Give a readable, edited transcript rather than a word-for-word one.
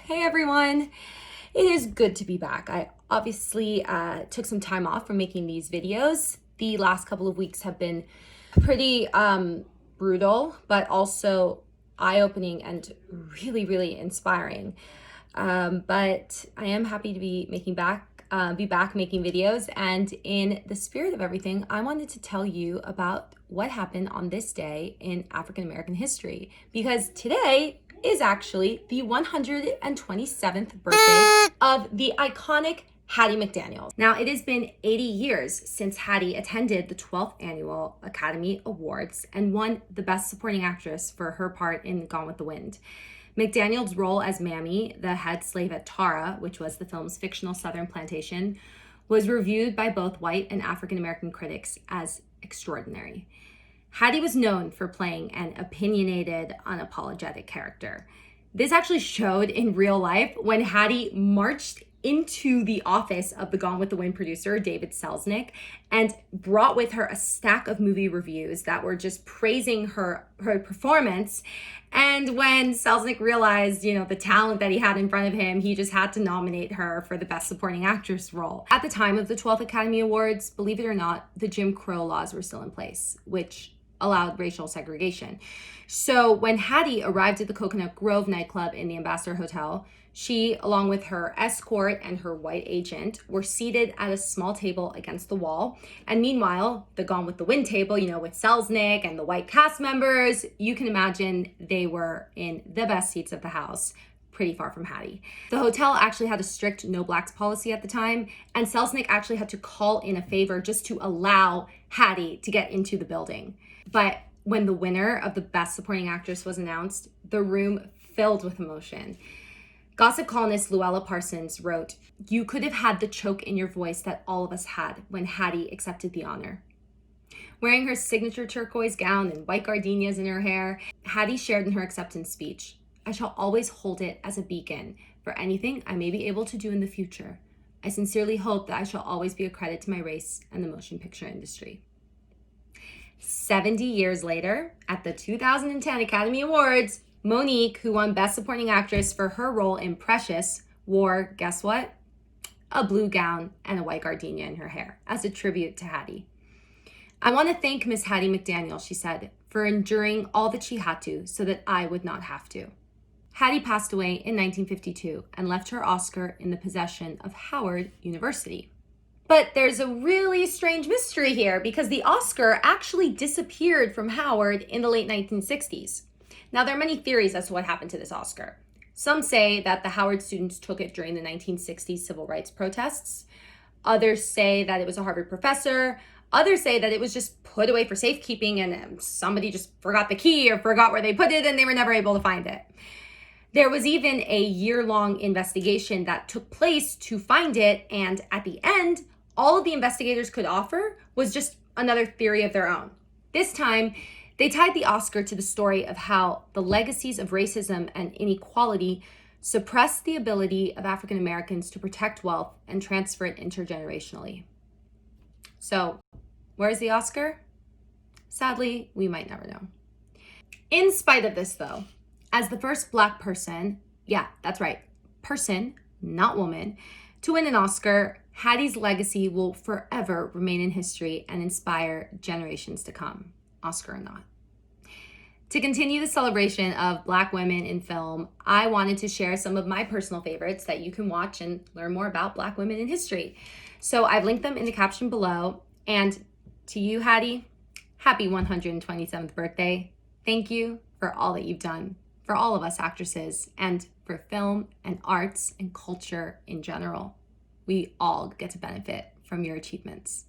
Hey everyone, it is good to be back. I obviously took some time off from making these videos. The last couple of weeks have been pretty brutal, but also eye-opening and really inspiring. But I am happy to be back making videos, and in the spirit of everything, I wanted to tell you about what happened on this day in African American history, because today is actually the 127th birthday of the iconic Hattie McDaniel. Now, it has been 80 years since Hattie attended the 12th Annual Academy Awards and won the Best Supporting Actress for her part in Gone with the Wind. McDaniel's role as Mammy, the head slave at Tara, which was the film's fictional Southern plantation, was reviewed by both white and African American critics as extraordinary. Hattie was known for playing an opinionated, unapologetic character. This actually showed in real life when Hattie marched into the office of the Gone with the Wind producer, David Selznick, and brought with her a stack of movie reviews that were just praising her performance. And when Selznick realized, the talent that he had in front of him, he just had to nominate her for the Best Supporting Actress role. At the time of the 12th Academy Awards, believe it or not, the Jim Crow laws were still in place, which allowed racial segregation. So when Hattie arrived at the Coconut Grove nightclub in the Ambassador Hotel, she, along with her escort and her white agent, were seated at a small table against the wall. And meanwhile, the Gone with the Wind table, with Selznick and the white cast members, you can imagine they were in the best seats of the house, pretty far from Hattie. The hotel actually had a strict no blacks policy at the time, and Selznick actually had to call in a favor just to allow Hattie to get into the building. But when the winner of the Best Supporting Actress was announced, the room filled with emotion. Gossip columnist Luella Parsons wrote, "You could have had the choke in your voice that all of us had when Hattie accepted the honor." Wearing her signature turquoise gown and white gardenias in her hair, Hattie shared in her acceptance speech, "I shall always hold it as a beacon for anything I may be able to do in the future. I sincerely hope that I shall always be a credit to my race and the motion picture industry." 70 years later, at the 2010 Academy Awards, Monique, who won Best Supporting Actress for her role in Precious, wore, guess what? A blue gown and a white gardenia in her hair as a tribute to Hattie. "I want to thank Miss Hattie McDaniel," she said, "for enduring all that she had to so that I would not have to." Hattie passed away in 1952 and left her Oscar in the possession of Howard University. But there's a really strange mystery here, because the Oscar actually disappeared from Howard in the late 1960s. Now, there are many theories as to what happened to this Oscar. Some say that the Howard students took it during the 1960s civil rights protests. Others say that it was a Harvard professor. Others say that it was just put away for safekeeping and somebody just forgot the key or forgot where they put it and they were never able to find it. There was even a year-long investigation that took place to find it, and at the end, all of the investigators could offer was just another theory of their own. This time, they tied the Oscar to the story of how the legacies of racism and inequality suppressed the ability of African Americans to protect wealth and transfer it intergenerationally. So, where's the Oscar? Sadly, we might never know. In spite of this, though, as the first Black person, yeah, that's right, person, not woman, to win an Oscar, Hattie's legacy will forever remain in history and inspire generations to come, Oscar or not. To continue the celebration of Black women in film, I wanted to share some of my personal favorites that you can watch and learn more about Black women in history. So I've linked them in the caption below. And to you, Hattie, happy 127th birthday. Thank you for all that you've done for all of us actresses and for film and arts and culture in general. We all get to benefit from your achievements.